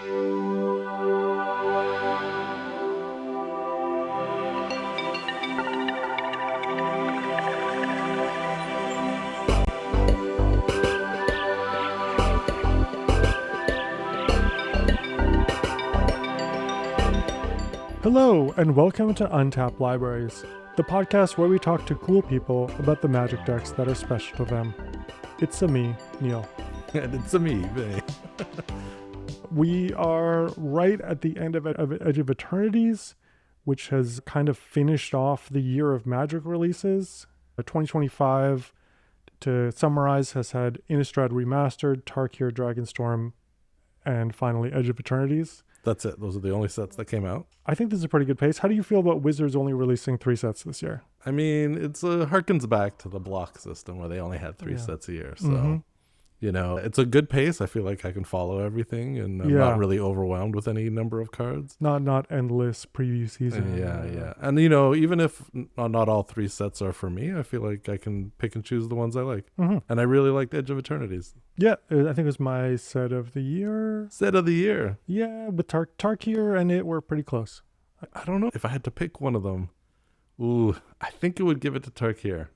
Hello, and welcome to Untapped Libraries, the podcast where we talk to cool people about the magic decks that are special to them. It's a me, Neil. And it's a me, Vinny. We are right at the end of Edge of Eternities, which has kind of finished off the year of Magic releases. 2025, to summarize, has had Innistrad Remastered, Tarkir Dragonstorm, and finally Edge of Eternities. That's it. Those are the only sets that came out. I think this is a pretty good pace. How do you feel about Wizards only releasing 3 sets this year? I mean, it's harkens back to the block system where they only had 3 sets a year. So, you know, it's a good pace. I feel like I can follow everything and I'm not really overwhelmed with any number of cards. Not endless preview season. Yeah. And, you know, even if not all 3 sets are for me, I feel like I can pick and choose the ones I like. And I really liked Edge of Eternities. Yeah, I think it was my set of the year. Set of the year. Yeah, with Tarkir and it were pretty close. I don't know if I had to pick one of them. Ooh, I think it would give it to Tarkir.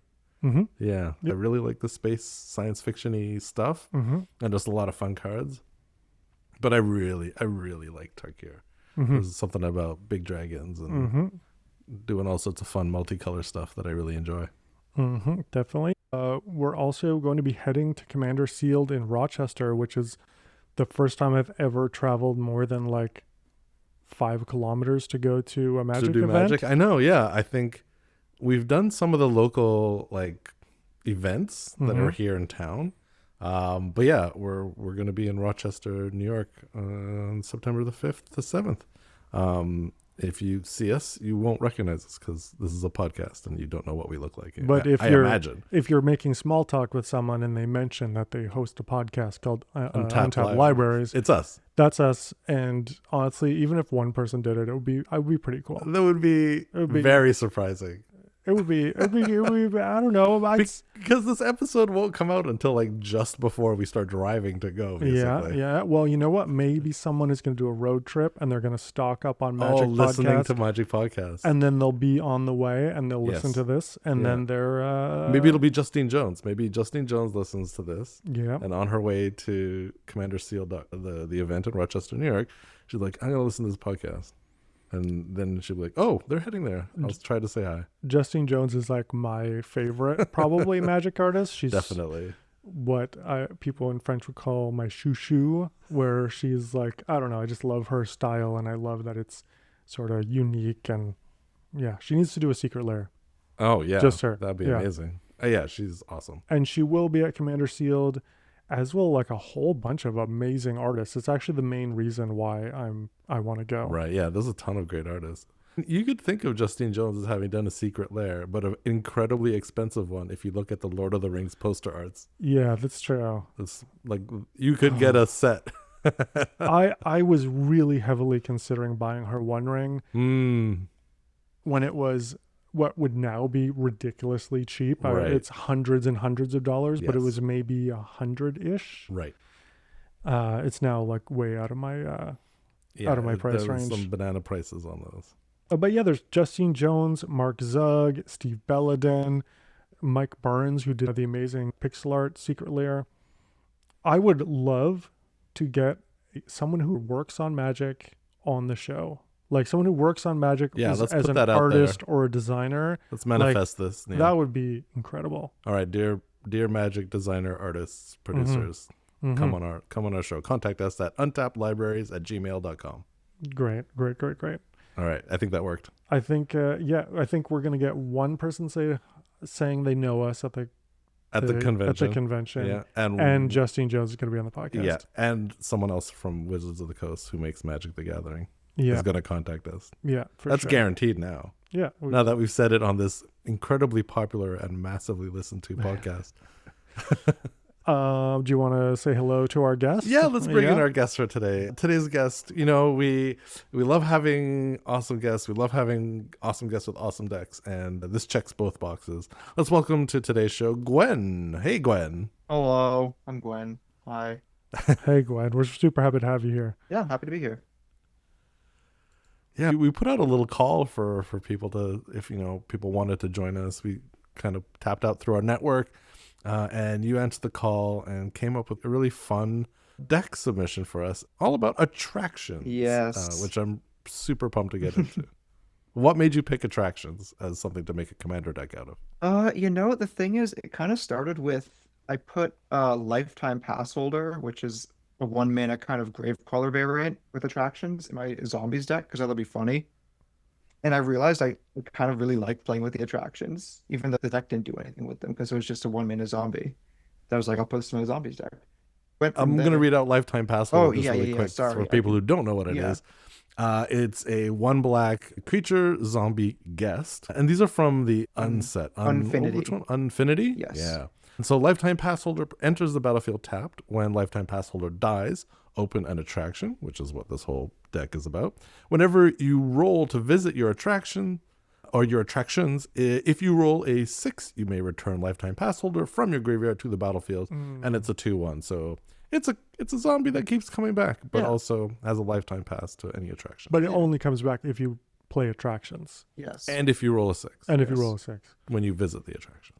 Yeah, I really like the space science fiction-y stuff and just a lot of fun cards. But I really like Tarkir. There's something about big dragons and doing all sorts of fun multicolor stuff that I really enjoy. Definitely. We're also going to be heading to Commander Sealed in Rochester, which is the first time I've ever traveled more than like 5 kilometers to go to a Magic event. Magic? I know, yeah. I think we've done some of the local like events that are here in town. But yeah, we're going to be in Rochester, New York on September the 5th to 7th. If you see us, you won't recognize us because this is a podcast and you don't know what we look like. But if you're making small talk with someone and they mention that they host a podcast called Untapped Libraries, it's us. That's us. And honestly, even if one person did it, I would be pretty cool. That would be very surprising. It would be, I don't know. Because this episode won't come out until like just before we start driving to go, basically. Yeah. Well, you know what? Maybe someone is going to do a road trip and they're going to stock up on Magic podcasts. Listening to Magic podcasts. And then they'll be on the way and they'll listen to this. And then they're... Maybe it'll be Justine Jones. Maybe Justine Jones listens to this. Yeah. And on her way to Commander Seal, the event in Rochester, New York, she's like, I'm going to listen to this podcast. And then she'll be like, oh, they're heading there. I'll try to say hi. Justine Jones is like my favorite, probably Magic artist. She's definitely what people in French would call my chouchou, where she's like, I don't know, I just love her style and I love that it's sort of unique. And yeah, she needs to do a Secret Lair. Oh, yeah. Just her. That'd be amazing. Yeah, she's awesome. And she will be at Commander Sealed, as well, like a whole bunch of amazing artists. It's actually the main reason why I want to go. Right, yeah, there's a ton of great artists. You could think of Justine Jones as having done a Secret Lair, but an incredibly expensive one if you look at the Lord of the Rings poster arts. Yeah, that's true. It's like you could get a set. I was really heavily considering buying her One Ring when it was what would now be ridiculously cheap. Right. It's hundreds and hundreds of dollars, but it was maybe 100-ish. Right. It's now like way out of my price range. Some banana prices on those. But yeah, there's Justine Jones, Mark Zug, Steve Belladin, Mike Burns, who did the amazing pixel art Secret Lair. I would love to get someone who works on Magic on the show. Like someone who works on Magic as an artist or a designer. Let's manifest this. Yeah. That would be incredible. All right, dear Magic designer, artists, producers, come on our show. Contact us at untappedlibraries@gmail.com. Great. All right, I think that worked. I think I think we're gonna get one person saying they know us at the convention. Yeah, and Justine Jones is gonna be on the podcast. Yeah, and someone else from Wizards of the Coast who makes Magic the Gathering. Yeah. Is going to contact us. Yeah, that's guaranteed now. Yeah. Now that we've said it on this incredibly popular and massively listened to podcast. Do you want to say hello to our guest? Yeah, let's bring in our guest for today. Today's guest, you know, we love having awesome guests. We love having awesome guests with awesome decks, and this checks both boxes. Let's welcome to today's show, Gwen. Hey, Gwen. Hello, I'm Gwen. Hi. Hey, Gwen. We're super happy to have you here. Yeah, I'm happy to be here. Yeah, we put out a little call for people to, if people wanted to join us. We kind of tapped out through our network, and you answered the call and came up with a really fun deck submission for us, all about attractions, Yes. which I'm super pumped to get into. What made you pick attractions as something to make a commander deck out of? The thing is, it kind of started with I put a lifetime pass holder, which is a 1 mana kind of grave crawler variant with attractions in my zombies deck because that'll be funny. And I realized I kind of really liked playing with the attractions, even though the deck didn't do anything with them because it was just a 1 mana zombie. That was like, I'll put this in my zombies deck. Went from I'm gonna there. read out lifetime pass Oh, holder just yeah, yeah, really yeah. quick for Sorry. people who don't know what it Yeah. is. It's a 1 black creature zombie guest, and these are from the unset. Which Unfinity. one? Unfinity. Yes. Yeah. And so lifetime pass holder enters the battlefield tapped. When lifetime pass holder dies, open an attraction, which is what this whole deck is about. Whenever you roll to visit your attraction or your attractions, if you roll a 6, you may return lifetime pass holder from your graveyard to the battlefield, and it's a 2/1. So it's a zombie that keeps coming back, but Yeah. also has a lifetime pass to any attraction. But it only comes back if you play attractions Yes. And if you roll a 6 and if you Yes. roll a 6. when you visit the attraction.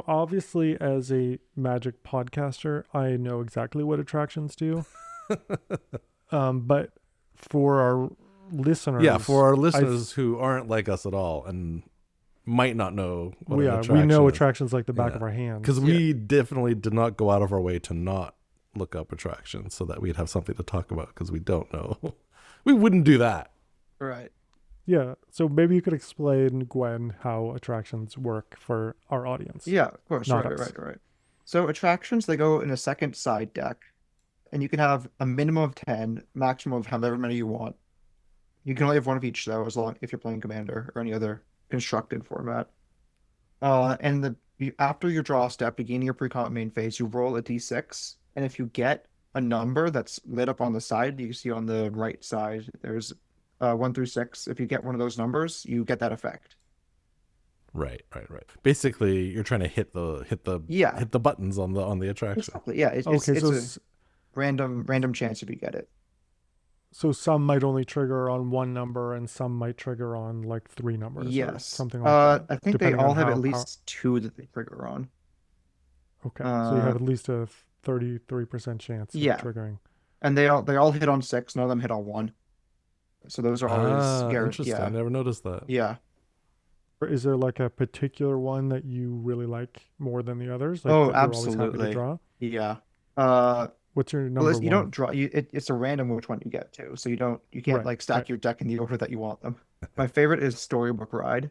Obviously, as a Magic podcaster, I know exactly what attractions do. But for our listeners, Yeah, for our listeners who aren't like us at all and might not know what an attraction we know is. attractions like the back Yeah. of our hands. Because we definitely did not go out of our way to not look up attractions so that we'd have something to talk about, because we don't know. We wouldn't do that. Right. Yeah, so maybe you could explain, Gwen, how attractions work for our audience. Yeah, of course. Not Right, us. right, right. So attractions, they go in a second side deck, and you can have a minimum of 10, maximum of however many you want. You can only have one of each though, as long if you're playing Commander or any other constructed format. After your draw step, beginning your pre-combat main phase, you roll a d6, and if you get a number that's lit up on the side, you can see on the right side, there's 1 through 6. If you get one of those numbers, you get that effect. Right. Basically, you're trying to hit Yeah, the buttons on the attraction. exactly. Yeah, it's Okay, it's a random chance if you get it. so some might only trigger on one number and some might trigger on like 3 numbers or Yes. something like that. I think they depending all on have how at least 2 that they trigger on. Okay, so you have Uh, at least a 33% chance of yeah, triggering. and they all hit on 6. None of them hit on 1. So those are always guaranteed. Interesting. I Yeah, never noticed that. yeah. Or is there like a particular one that you really like more than the others? Like Oh, that you're always happy to absolutely. draw? Yeah. What's your Well, number you one? don't draw. It's a random which one you get to, so you can't Right, like stack right. your deck in the order that you want them. My favorite is Storybook Ride,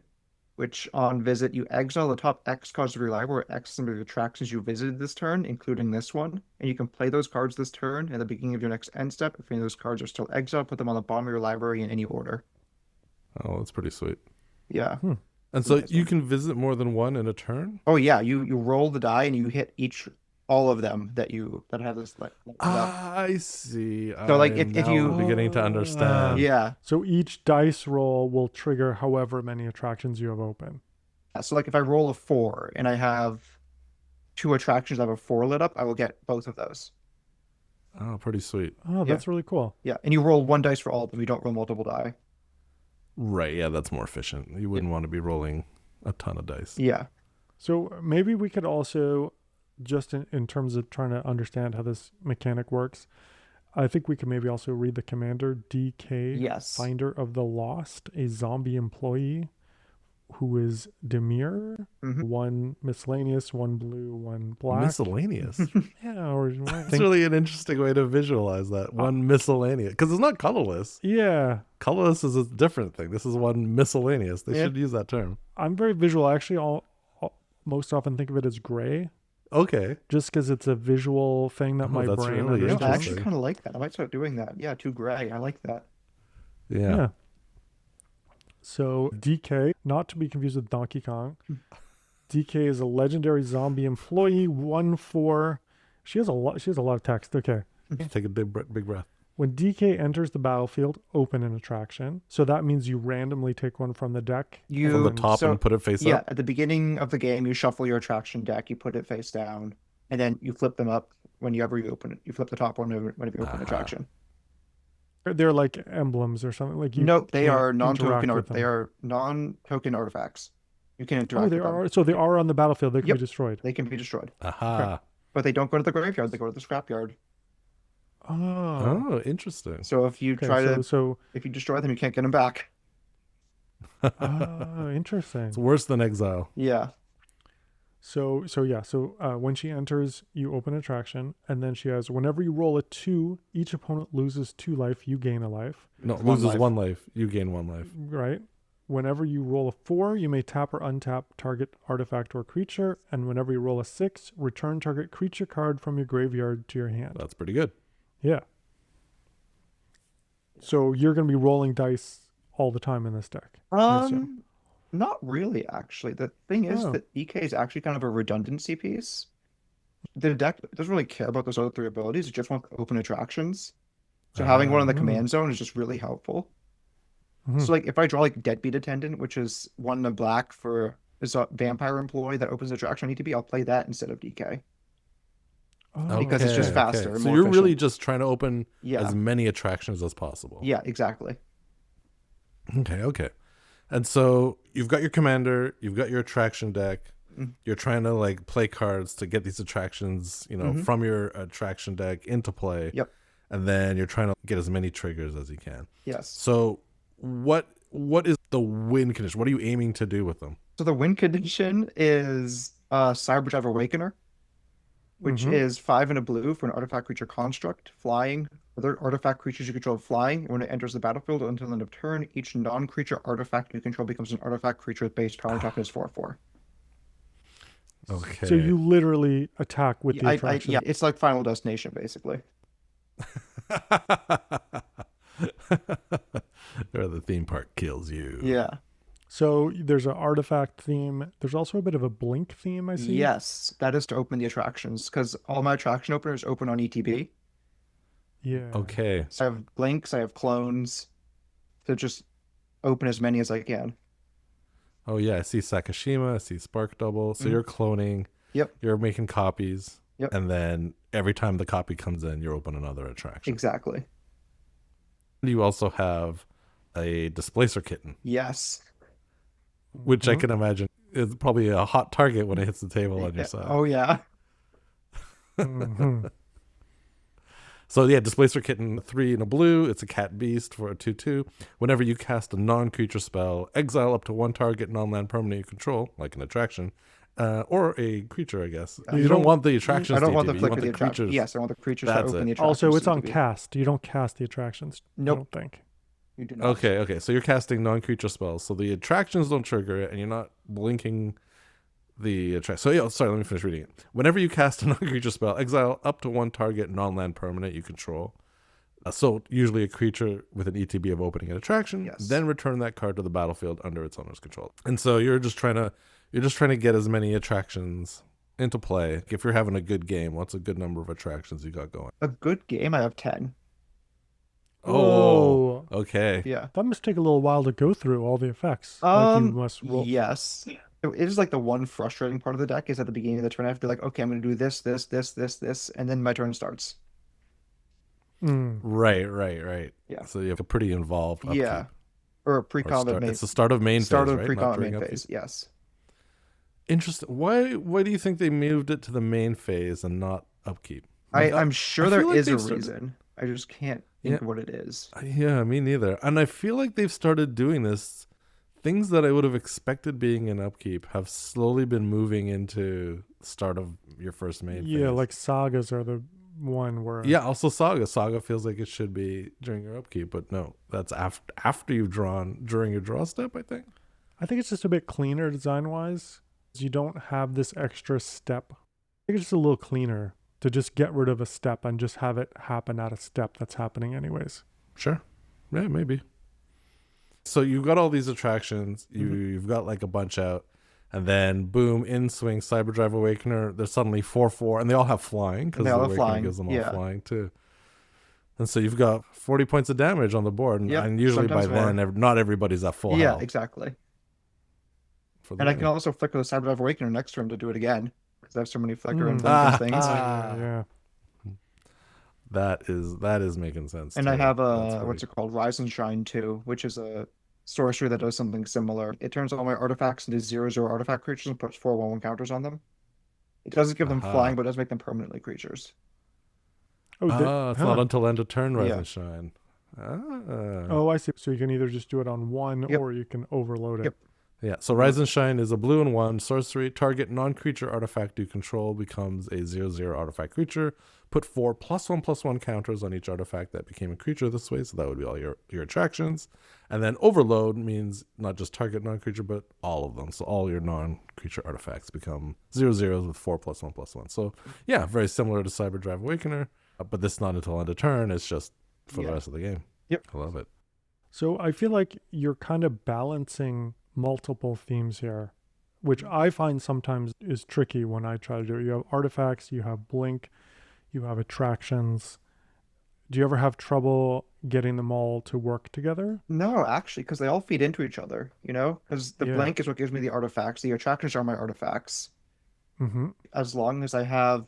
which on visit you exile the top X cards of your library, where X number of attractions you visited this turn, including this one, and you can play those cards this turn at the beginning of your next end step. If any of those cards are still exiled, put them on the bottom of your library in any order. Oh, that's pretty sweet. Yeah. Hmm. And It's a so nice you one. can visit more than one in a turn? Oh yeah, you roll the die and you hit all of them that have this like up. I see. So like I'm if now you beginning to understand. yeah. So each dice roll will trigger however many attractions you have open. So like if I roll a 4 and I have 2 attractions that have a 4 lit up, I will get both of those. Oh, pretty sweet. Oh, Yeah. that's really cool. Yeah, and you roll 1 dice for all of them. You don't roll multiple die. Right. Yeah, that's more efficient. You wouldn't want to be rolling a ton of dice. Yeah. So maybe we could also, just in terms of trying to understand how this mechanic works, I think we could maybe also read the commander, Dee Kay, Yes. Finder of the Lost, a zombie employee who is Demir, Mhm. 1 miscellaneous, 1 blue, 1 black. Miscellaneous. Yeah, or That's really an interesting way to visualize that. One miscellaneous. Because it's not colorless. yeah. Colorless is a different thing. This is one miscellaneous. They Yeah. should use that term. I'm very visual. I actually most often think of it as gray, Okay. just because it's a visual thing that Oh, my that's brain really I understands. actually Interesting. kind of like that. I might start doing that. Yeah, too gray. I like that. Yeah. Yeah. So DK, not to be confused with Donkey Kong. DK is a legendary zombie employee, 1/4. She has a lot of text. Okay. Take a big breath. When DK enters the battlefield, open an attraction. So that means you randomly take one from the deck. From the and- top so- and put it face Yeah, up. at the beginning of the game, you shuffle your attraction deck, you put it face down, and then you flip them up whenever you open it. You flip the top one whenever you open an attraction. They're like emblems or something. Like you Nope, they can't are non-token interact with them. they are non-token artifacts. You can Oh, interact they with them. are. So they are on the battlefield. They can Yep. be destroyed. They can be destroyed. Aha. But they don't go to the graveyard, they go to the scrapyard. Oh. Oh, interesting. So if you Okay. try to So if you destroy them, you can't get them back. interesting. It's worse than Exile. Yeah. So yeah. So when she enters, you open attraction, and then she has whenever you roll a 2, each opponent loses 2 life. You gain a life. No, One loses life. 1 life. You gain 1 life. Right. Whenever you roll a 4, you may tap or untap target artifact or creature, and whenever you roll a 6, return target creature card from your graveyard to your hand. That's pretty good. Yeah. So you're going to be rolling dice all the time in this deck. I assume. Not really, actually. The thing is Oh. that EK is actually kind of a redundancy piece. The deck doesn't really care about those other 3 abilities. It just wants to open attractions. So having one in the command zone is just really helpful. Mhm. So like if I draw like Deadbeat Attendant, which is 1 in a black for is a vampire employee that opens the attraction on ETB, I'll play that instead of DK. Oh, Because it's just faster and So more you're really efficient. just trying to open Yeah. as many attractions as possible. Yeah, exactly. Okay. And so you've got your commander, you've got your attraction deck. Mhm. You're trying to like play cards to get these attractions, from your attraction deck into play. Yep. And then you're trying to get as many triggers as you can. Yes. So what is the win condition? What are you aiming to do with them? So the win condition is Cyberdrive Awakener, which is 5 and a blue for an artifact creature construct, flying. Other artifact creatures you control flying. When it enters the battlefield until the end of turn, each non-creature artifact you control becomes an artifact creature with base power and toughness 4/4. Okay. So you literally attack with the attraction. Yeah, it's like Final Destination, basically. Or the theme park kills you. Yeah. So there's an artifact theme. There's also a bit of a blink theme, I see. Yes, that is to open the attractions because all my attraction openers open on ETB. Yeah. Okay. So I have blinks, I have clones to just open as many as I can. Oh yeah, I see Sakashima, I see Spark Double. So you're cloning. Yep. You're making copies. Yep. And then every time the copy comes in, you open another attraction. Exactly. You also have a Displacer Kitten, Yes. which I can imagine is probably a hot target when it hits the table on your side. Oh yeah. Mhm. So yeah, Displacer Kitten, 3 in a blue. It's a cat beast for a 2/2. Whenever you cast a non-creature spell, exile up to 1 target non-land permanent you control, like an attraction, or a creature, I guess. You don't want the attractions. I don't want the TTB, you flick want of the attraction. creatures. Yes, I want the creatures to That's open it. the attractions. Also, it's on ETB. cast. You don't cast the attractions. Nope. I don't think. You do not. Okay. So you're casting non-creature spells, so the attractions don't trigger it, and you're not blinking the attraction. So yeah, sorry, let me finish reading it. Whenever you cast a non-creature spell, exile up to 1 target non-land permanent you control. So usually a creature with an ETB of opening an attraction, Yes. then return that card to the battlefield under its owner's control. And so you're just trying to get as many attractions into play. If you're having a good game, what's a good number of attractions you got going? A good game, I have 10. Oh, okay. Yeah. That must take a little while to go through all the effects. Like you must roll. Yes. It is like the one frustrating part of the deck is at the beginning of the turn I have to be like, okay, I'm going to do this, and then my turn starts. Mm. Right. Yeah. So you have a pretty involved upkeep. Yeah. Or a Or pre-combat main. It's the start of main Start phase, of right? pre-combat Not during main upkeep. phase. Yes. Interesting. Why do you think they moved it to the main phase and not upkeep? I'm sure I there feel like is a they've started- reason. I just can't think of what it is. Yeah, me neither. And I feel like they've started doing this. Things that I would have expected being in upkeep have slowly been moving into start of your first main phase. Yeah, like sagas are the one where. Yeah, also Saga. Saga feels like it should be during your upkeep, but no, that's after you've drawn during your draw step, I think. I think it's just a bit cleaner design wise. You don't have this extra step. I think it's just a little cleaner to just get rid of a step and just have it happen at a step that's happening anyways. Sure. Yeah, maybe. So you've got all these attractions, you've got like a bunch out, and then boom, in swing Cyberdrive Awakener. There's suddenly 4/4, and they all have flying because They the all have Awakener flying, gives them all yeah. flying too. And so you've got 40 points of damage on the board, and, Yep, and usually by sometimes then, not everybody's at full Yeah, health. exactly. For the And I can game. also flicker the Cyberdrive Awakener next turn to do it again because I have so many flicker and Mm. blink and things. Ah. Yeah. That is making sense And I too. have That's a, pretty. what's it called? Rise and Shine too, which is a sorcery that does something similar. It turns all my artifacts into 0/0 artifact creatures and puts 4/1/1 counters on them. It doesn't give them flying, Aha. but it does make them permanently creatures. Oh, It's not huh. until end of turn, Rise Yeah. and Shine. Ah. Oh, I see. So you can either just do it on one Yep. or you can overload it. Yep. Yeah, so Rise and Shine is a blue and 1 sorcery. Target non-creature artifact you control becomes a 0/0 artifact creature. Put 4 +1/+1 counters on each artifact that became a creature this way, so that would be all your attractions. And then Overload means not just target non-creature, but all of them. So all your non-creature artifacts become 0/0s with 4 +1/+1. So yeah, very similar to Cyberdrive Awakener, but this is not until end of turn. It's just for the rest of the game. Yep. I love it. So I feel like you're kind of balancing multiple themes here, which I find sometimes is tricky when I try to do it. You have artifacts, you have blink, you have attractions. Do you ever have trouble getting them all to work together? No, actually, because they all feed into each other, you know? Because the Yeah. blank is what gives me the artifacts. The attractions are my artifacts. Mm-hmm. As long as I have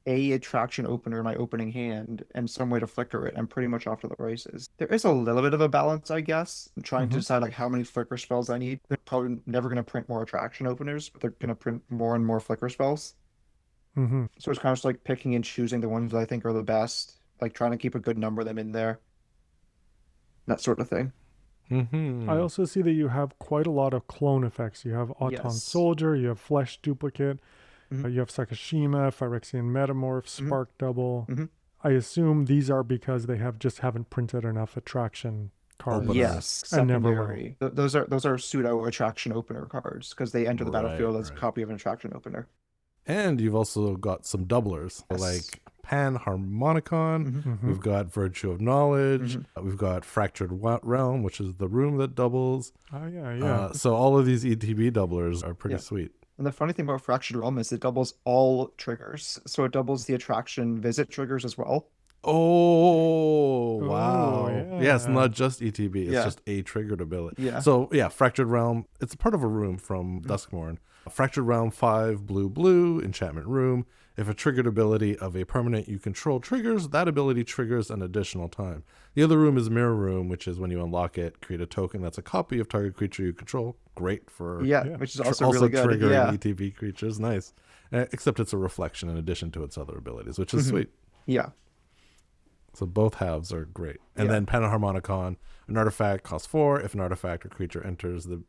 a attraction opener in my opening hand and some way to flicker it, I'm pretty much off to the races. There is a little bit of a balance, I guess. I'm trying to Mm-hmm. decide like how many flicker spells I need. They're probably never going to print more attraction openers, but they're going to print more and more flicker spells. Mm-hmm. So it's kind of just like picking and choosing the ones that I think are the best, like trying to keep a good number of them in there, that sort of thing. Mm-hmm. I also see that you have quite a lot of clone effects. You have Auton Yes. Soldier, you have Flesh Duplicate, Mhm. you have Sakashima, Phyrexian Metamorph, Spark Double. Mhm. I assume these are because they haven't printed enough attraction cards. Openers. Yes, And never will. secondary. Those are pseudo attraction opener cards because they enter the battlefield as a copy of an attraction opener. And you've also got some doublers, Yes. like Pan Harmonicon. Mhm. We've got Virtue of Knowledge. We've got Fractured Realm, which is the room that doubles. Oh, yeah. So all of these ETB doublers are pretty Yeah. sweet. And the funny thing about Fractured Realm is it doubles all triggers. So it doubles the attraction visit triggers as well. Oh, wow. yeah. Yeah, it's not just ETB. It's Yeah. just a triggered ability. Yeah. So, yeah, Fractured Realm. It's part of a room from Duskmourn. Fractured Realm 5, blue, enchantment room. If a triggered ability of a permanent you control triggers, that ability triggers an additional time. The other room is Mirror Room, which is when you unlock it, create a token that's a copy of target creature you control. Great for Yeah, which is also really good. triggering Yeah. ETB creatures. Nice. Except it's a reflection in addition to its other abilities, which is sweet. Yeah. So both halves are great. And Yeah. then Panaharmonicon, an artifact costs 4. If an artifact or creature enters the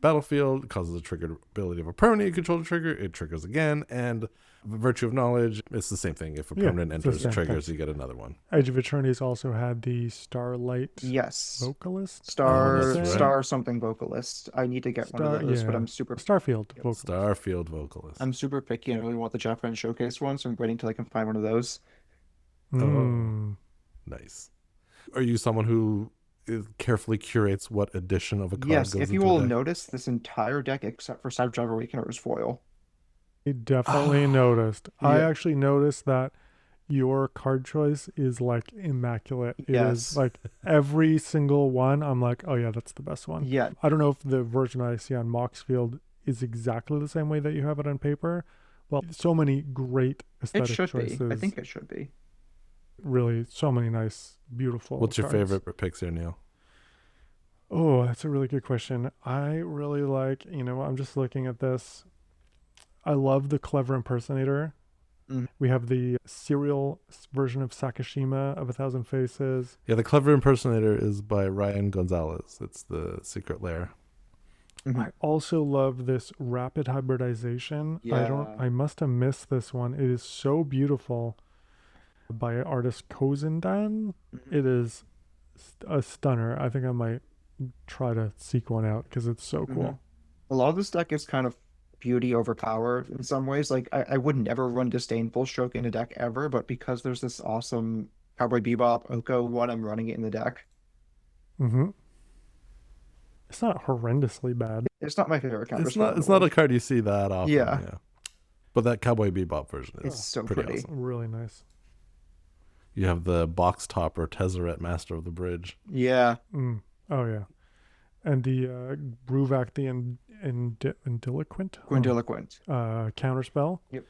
battlefield, it causes a triggered ability of a permanent you control to trigger, it triggers again. And Virtue of Knowledge, it's the same thing. If a permanent it's the enters same triggers, thing. you get another one. Edge of Eternities also had the Starlight Yes. Vocalist. Star that's right. Star something vocalist. I need to get one of those, but I'm super Starfield Vocalist. Starfield Vocalist. I'm super picky and I really want the Japan Showcase one, so I'm waiting till I can find one of those. Mm. Nice. Are you someone who carefully curates what edition of a card Yes, goes if you into a will deck? notice, this entire deck except for Cyberdrive Awakener is foil. I definitely noticed. I Yeah. actually noticed that your card choice is like immaculate. It is Yes. like every single one. I'm like, oh yeah, that's the best one. Yeah. I don't know if the version I see on Moxfield is exactly the same way that you have it on paper. Well, so many great It aesthetic should choices. be. I think it should be. Really, so many nice, beautiful. What's your cards. favorite picks here, Neil? Oh, that's a really good question. I really like, I'm just looking at this. I love the Clever Impersonator. Mhm. We have the serial version of Sakashima of 1,000 Faces. Yeah, the Clever Impersonator is by Ryan Gonzalez. It's the Secret Lair. I also love this Rapid Hybridization. Yeah. I must have missed this one. It is so beautiful. By artist Kozendan. It is a stunner. I think I might try to seek one out because it's so cool. A lot of this deck is kind of beauty over power in some ways. Like I would never run Disdainful Stroke in a deck ever, but because there's this awesome Cowboy Bebop Oko one, I'm running it in the deck. Mm-hmm. It's not horrendously bad. It's not my favorite counter It's spell not. in It's the not a world. card you see that often. Yeah. But that Cowboy Bebop version is It's so pretty pretty. awesome. Really nice. You have the Box Topper Tezzeret Master of the Bridge. Yeah. Oh yeah, and the Bruvak the Indiliquent Gwendiloquent. counterspell. Yep.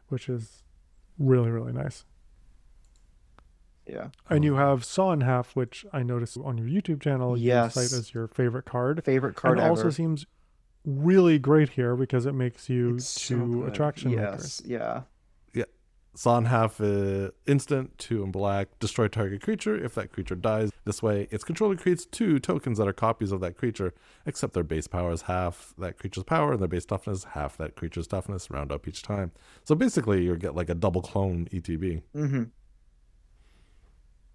Which is really really nice. Yeah. And you have Saw in Half, which I noticed on your YouTube channel you cite Yes. as your favorite card. Favorite And card also ever. seems really great here because it makes It's you so two good. attraction makers. Yes. Yeah. Yeah. Sawn half instant, 2 in black, destroy target creature. If that creature dies, this way its controller creates 2 tokens that are copies of that creature, except their base power is half that creature's power, and their base toughness half that creature's toughness, round up each time. So basically, you get like a double clone ETB. Mm-hmm.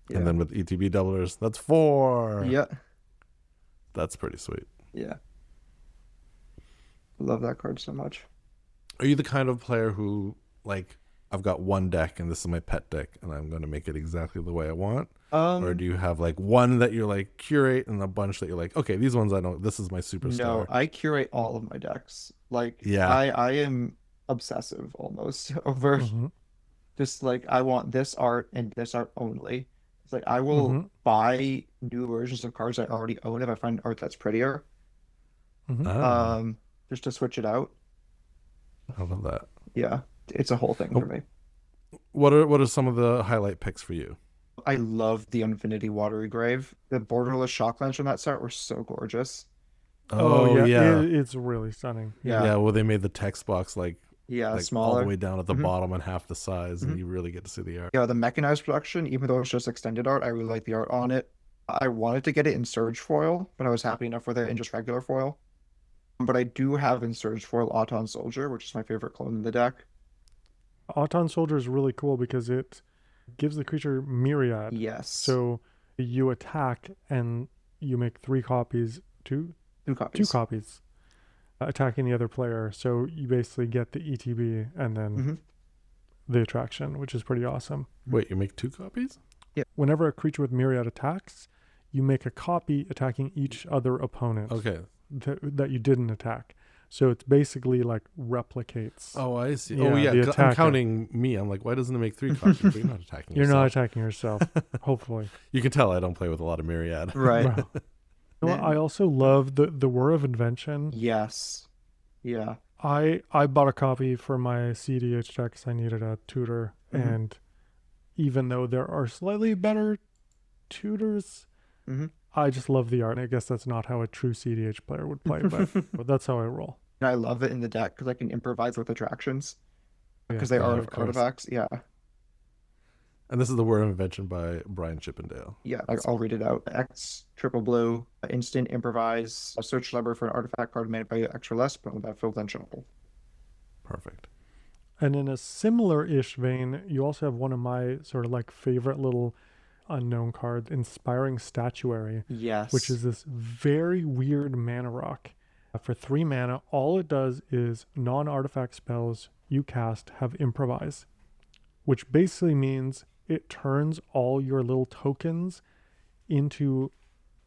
Yeah. And then with ETB doublers, that's 4. Yeah. That's pretty sweet. Yeah. Love that card so much. Are you the kind of player who, like, I've got one deck and this is my pet deck and I'm going to make it exactly the way I want? Or do you have like one that you're like curate and a bunch that you're like, okay, these ones I don't, this is my superstar? No, I curate all of my decks. Like, Yeah. I am obsessive almost over just like, I want this art and this art only. It's like, I will buy new versions of cards I already own if I find art that's prettier. Ah, Just to switch it out. I love that. Yeah, it's a whole thing for me. What are some of the highlight picks for you? I love the Infinity Watery Grave. The borderless shocklands from that set were so gorgeous. Oh, yeah. It's really stunning. Yeah. Yeah, well, they made the text box like all Smaller. the way down at the bottom and half the size, and you really get to see the art. Yeah, the mechanized production, even though it's just extended art, I really like the art on it. I wanted to get it in Surge foil, but I was happy enough with it in just regular foil. But I do have in Surge foil Auton Soldier, which is my favorite clone in the deck. Auton Soldier is really cool because it gives the creature myriad. Yes. So you attack and you make 3 copies, two copies, attacking the other player. So you basically get the ETB and then the attraction, which is pretty awesome. Wait, you make 2 copies? Yeah. Whenever a creature with myriad attacks, you make a copy attacking each other opponent. Okay. That you didn't attack. So it's basically like replicates. Oh, I see. Yeah, the 'cause I'm attacker. counting me. I'm like, why doesn't it make 3 copies? But you're not attacking You're yourself. not attacking yourself, hopefully. You can tell I don't play with a lot of myriad. Right. Wow. You know what? I also love the Whir of Invention. Yes. Yeah. I bought a copy for my CDH deck because I needed a tutor. And even though there are slightly better tutors, I just love the art. And I guess that's not how a true CDH player would play, but that's how I roll. And I love it in the deck because I can improvise with attractions. Because Yeah. they are of course. artifacts. Yeah. And this is the word of invention by Brian Chippendale. Yeah, I'll read it out. X, triple blue, instant improvise, a search lever for an artifact card made by extra less, but on the battlefield then shuffle. Perfect. And in a similar-ish vein, you also have one of my sort of like favorite little unknown cards, Inspiring Statuary. Yes. Which is this very weird mana rock. For 3 mana, all it does is non-artifact spells you cast have improvise, which basically means it turns all your little tokens into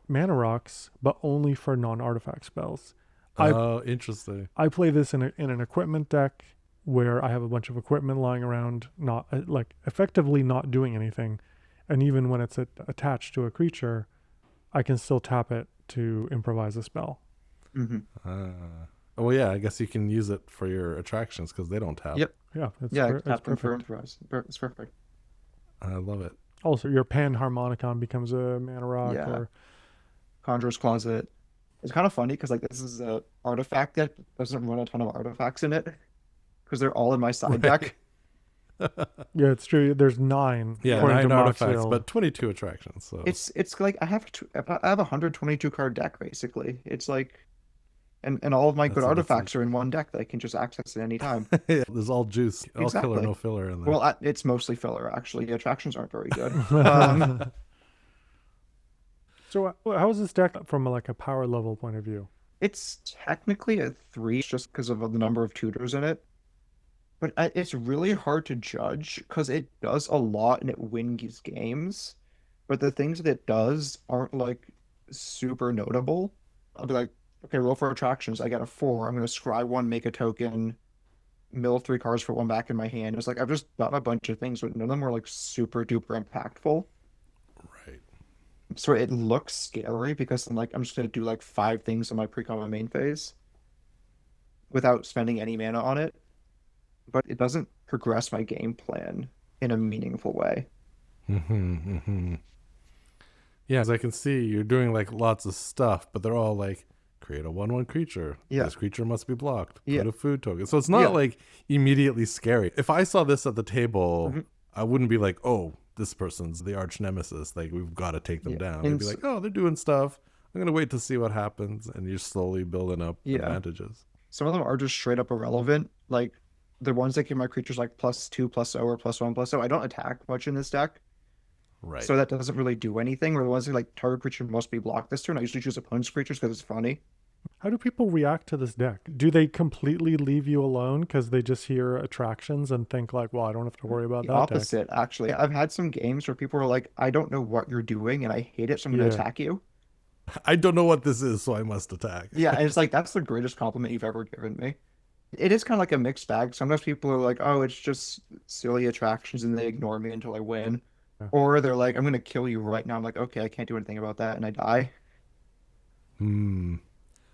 mana rocks, but only for non-artifact spells. Oh, interesting. I play this in an equipment deck where I have a bunch of equipment lying around, not like effectively not doing anything. And even when it's attached to a creature, I can still tap it to improvise a spell. Well, yeah, I guess you can use it for your attractions because they don't tap. Yep. Yeah, Tap them for perfect. improvise. It's perfect. I love it. Also, your Panharmonicon becomes a mana rock. Yeah. Or Conjurer's Closet. It's kind of funny because like this is a artifact that doesn't run a ton of artifacts in it because they're all in my side deck. yeah, it's true. There's 9. Yeah, according 9 to artifacts, Moxfield. but 22 attractions. So It's like I have a 122 card deck basically. It's like, and all of my good That's artifacts are in one deck that I can just access at any time. yeah, there's all juice, all killer, Exactly. no filler in there. Well, it's mostly filler actually. The attractions aren't very good. So how is this deck from like a power level point of view? It's technically a 3 just because of the number of tutors in it. But it's really hard to judge because it does a lot and it wins games. But the things that it does aren't like super notable. I'll be like, okay, roll for attractions. I got a 4. I'm going to scry 1, make a token, mill 3 cards, put 1 back in my hand. It's like I've just done a bunch of things, but none of them were like super duper impactful. Right. So it looks scary because I'm just going to do like 5 things on my pre-combat main phase without spending any mana on it. But it doesn't progress my game plan in a meaningful way. Mm-hmm. Yeah, as I can see, you're doing like lots of stuff, but they're all like create a 1/1 creature. Yeah. This creature must be blocked. Yeah. Put a food token. So it's not Yeah. like immediately scary. If I saw this at the table, Mhm. I wouldn't be like, oh, this person's the arch nemesis. Like we've got to take them Yeah. down. And I'd be like, oh, they're doing stuff. I'm gonna wait to see what happens, and you're slowly building up yeah. advantages. Some of them are just straight up irrelevant. Like the ones that give my creatures like +2/+0 or +1/+0. I don't attack much in this deck, Right. so that doesn't really do anything. Or the ones that like target creature must be blocked this turn. I usually choose opponent's creatures because it's funny. How do people react to this deck? Do they completely leave you alone because they just hear attractions and think like, well, I don't have to worry about The that deck? opposite, actually. I've had some games where people are like, I don't know what you're doing and I hate it, so I'm going to Yeah. attack you. I don't know what this is, so I must attack. Yeah, and it's like, that's the greatest compliment you've ever given me. It is kind of like a mixed bag. Sometimes people are like, oh, it's just silly attractions and they ignore me until I win. Yeah. Or they're like, I'm going to kill you right now. I'm like, okay, I can't do anything about that. And I die. Hmm.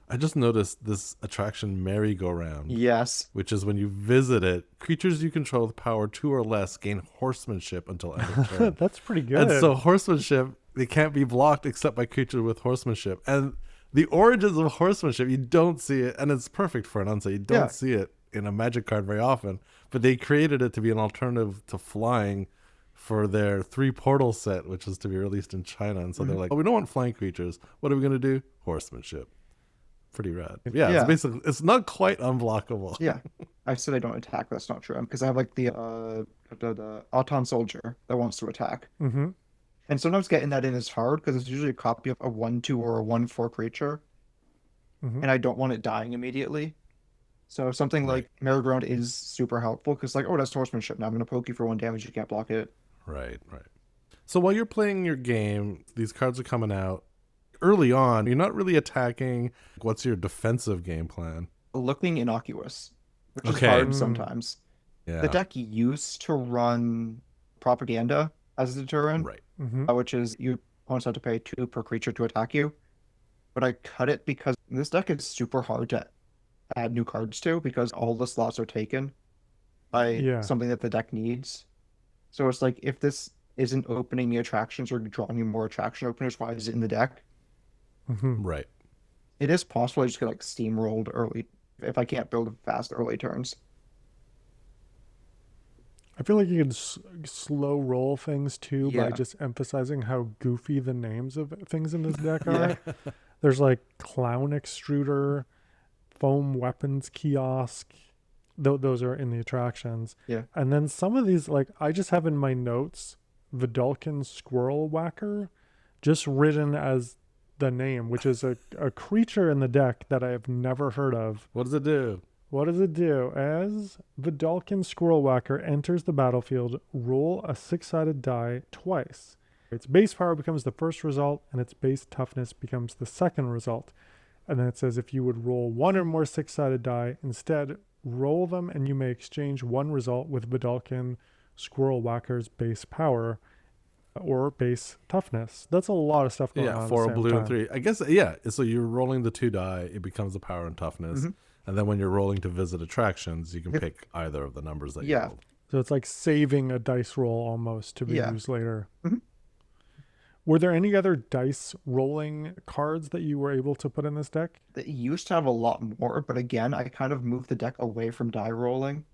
I just noticed this attraction merry-go-round. Yes. Which is when you visit it, creatures you control with power 2 or less gain horsemanship until end of turn. That's pretty good. And so horsemanship, they can't be blocked except by creatures with horsemanship. And the origins of horsemanship, you don't see it, and it's perfect for an unset. You don't see it in a Magic card very often, but they created it to be an alternative to flying for their 3 portal set, which is to be released in China. And so they're like, oh, we don't want flying creatures. What are we going to do? Horsemanship. Pretty rad. Yeah, Yeah. it's basically, it's not quite unblockable. Yeah. I said I don't attack, but that's not true. Because I have like the Auton Soldier that wants to attack. Mm-hmm. And sometimes getting that in is hard because it's usually a copy of a 1/2 or a 1/4 creature. Mm-hmm. And I don't want it dying immediately. So something like Merry-Go-Round is super helpful because like, oh, that's horsemanship. Now I'm going to poke you for 1 damage. You can't block it. Right. So while you're playing your game, these cards are coming out. Early on, you're not really attacking. What's your defensive game plan? Looking innocuous, which is Okay. hard sometimes. Yeah. The deck used to run Propaganda as a deterrent, Right. Mm-hmm. which is you opponents have to pay 2 per creature to attack you. But I cut it because this deck is super hard to add new cards to because all the slots are taken by something that the deck needs. So it's like if this isn't opening the attractions or drawing me more attraction openers, why is it in the deck? Mm-hmm. Right. It is possible I just get like steamrolled early if I can't build fast early turns. I feel like you can slow roll things too by Yeah. just emphasizing how goofy the names of things in this deck Yeah. are. There's like Clown Extruder, Foam Weapons Kiosk. Those are in the attractions. Yeah. And then some of these, like I just have in my notes, Vidalcan Squirrel Whacker, just written as the name, which is a creature in the deck that I have never heard of. What does it do? What does it do? As Vidalcan Squirrel Whacker enters the battlefield, roll a 6-sided die twice. Its base power becomes the first result, and its base toughness becomes the second result. And then it says if you would roll 1 or more 6-sided die, instead roll them and you may exchange 1 result with Vidalcan Squirrel Whacker's base power or base toughness. That's a lot of stuff going on. Yeah, at 4 the same blue time. and 3. I guess, yeah. So you're rolling the 2 die, it becomes the power and toughness. Mhm. And then when you're rolling to visit attractions, you can Yep. pick either of the numbers that you Yeah. rolled. So it's like saving a dice roll almost to be Yeah. used later. Mhm. Were there any other dice rolling cards that you were able to put in this deck? It used to have a lot more, but again, I kind of moved the deck away from die rolling.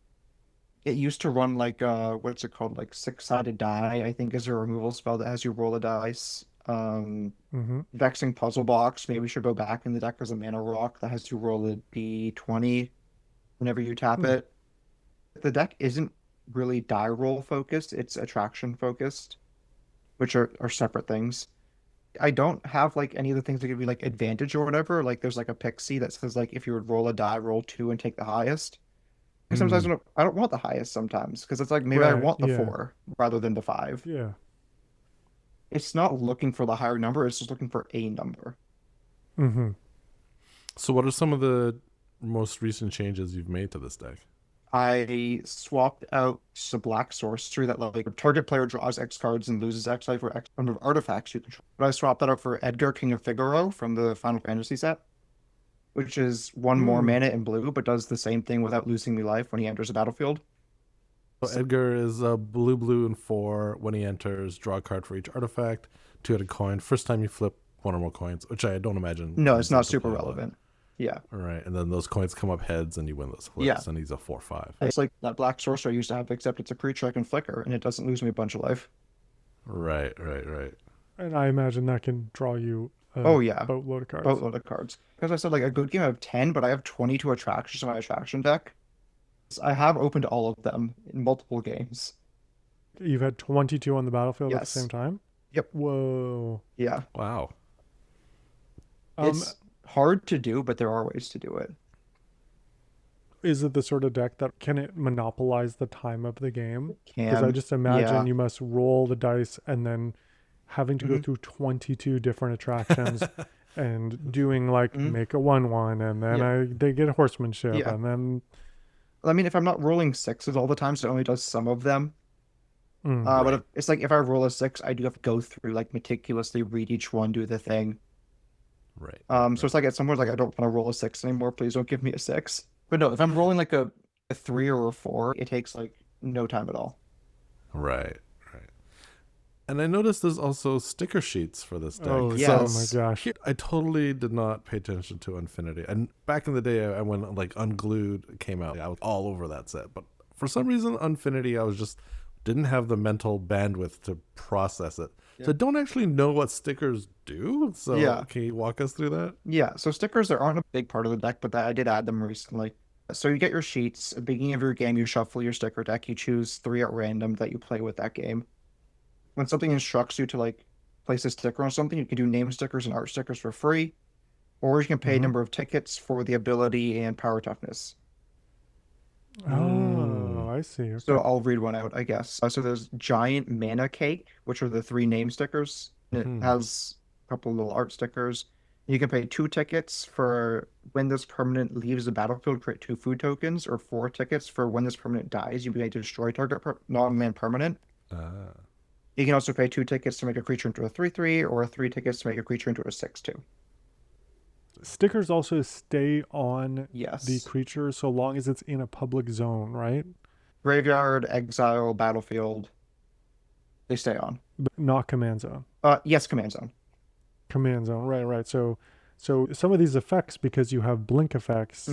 It used to run like what's it called? Like 6-sided die, I think is a removal spell that has you roll a dice. Mm-hmm. Vexing Puzzle Box, maybe we should go back in the deck as a mana rock that has you roll a D20 whenever you tap it. The deck isn't really die roll focused, it's attraction focused, which are separate things. I don't have like any of the things that give you like advantage or whatever. Like there's like a pixie that says like if you would roll a die, roll 2 and take the highest. And sometimes I don't want the highest sometimes because it's like maybe I Right, want the yeah. 4 rather than the 5. Yeah. It's not looking for the higher number, it's just looking for a number. Mm-hmm. So what are some of the most recent changes you've made to this deck? I swapped out a black sorcery that like target player draws X cards and loses X life for X number of artifacts you control. But I swapped that out for Edgar, King of Figaro from the Final Fantasy set, which is 1 more mana in blue, but does the same thing without losing me life when he enters the battlefield. So Edgar is blue, blue, and 4. When he enters, draw a card for each artifact. 2-headed coin. First time you flip one or more coins, which I don't imagine No, it's comes not into super play a lot. relevant. Yeah. All right, and then those coins come up heads, and you win those flips. Yeah. And he's a 4/5. It's like that black sorcerer I used to have, except it's a creature I can flicker, and it doesn't lose me a bunch of life. Right, right, right. And I imagine that can draw you a Oh yeah, boatload of cards. boatload of cards. Because I said like a good game I have 10, but I have 22 attractions in my attraction deck. I have opened all of them in multiple games. You've had 22 on the battlefield at the Yes. same time? Yep. Whoa. Yeah. Wow. It's hard to do, but there are ways to do it. Is it the sort of deck that can it monopolize the time of the game? Because I Can. just imagine Yeah. you must roll the dice and then having to go through 22 different attractions and doing like make a 1/1 and then Yeah. they get horsemanship Yeah. and then I mean, if I'm not rolling sixes all the time, so it only does some of them. But Right. it's like if I roll a 6, I do have to go through like meticulously read each one, do the thing. Right. So it's like at some point like I don't want to roll a 6 anymore. Please don't give me a 6. But no, if I'm rolling like a 3 or a 4, it takes like no time at all. Right. Right. And I noticed there's also sticker sheets for this deck. oh, yes. oh my gosh. I totally did not pay attention to Infinity. And back in the day, when like Unglued came out, I was all over that set. But for some reason, Infinity, I was just didn't have the mental bandwidth to process it. So I don't actually know what stickers do. So Yeah. can you walk us through that? Yeah, so stickers there aren't a big part of the deck, but I did add them recently. So you get your sheets. At the beginning of your game, you shuffle your sticker deck. You choose 3 at random that you play with that game. When something instructs you to like place a sticker on something, you can do name stickers and art stickers for free, or you can pay a number of tickets for the ability and power toughness. Oh, I see. So Okay. I'll read one out, I guess. So there's Giant Mana Cake, which are the 3 name stickers. It has a couple little art stickers. You can pay 2 tickets for when this permanent leaves the battlefield, create 2 food tokens, or 4 tickets for when this permanent dies, you may destroy target non-land permanent. Ah. You can also pay 2 tickets to make a creature into a 3/3, or 3 tickets to make a creature into a 6/2. Stickers also stay on the Yes. creature so long as it's in a public zone, right? Graveyard, exile, battlefield, they stay on. But not command zone. Yes, command zone. Command zone, right, right. So some of these effects, because you have blink effects,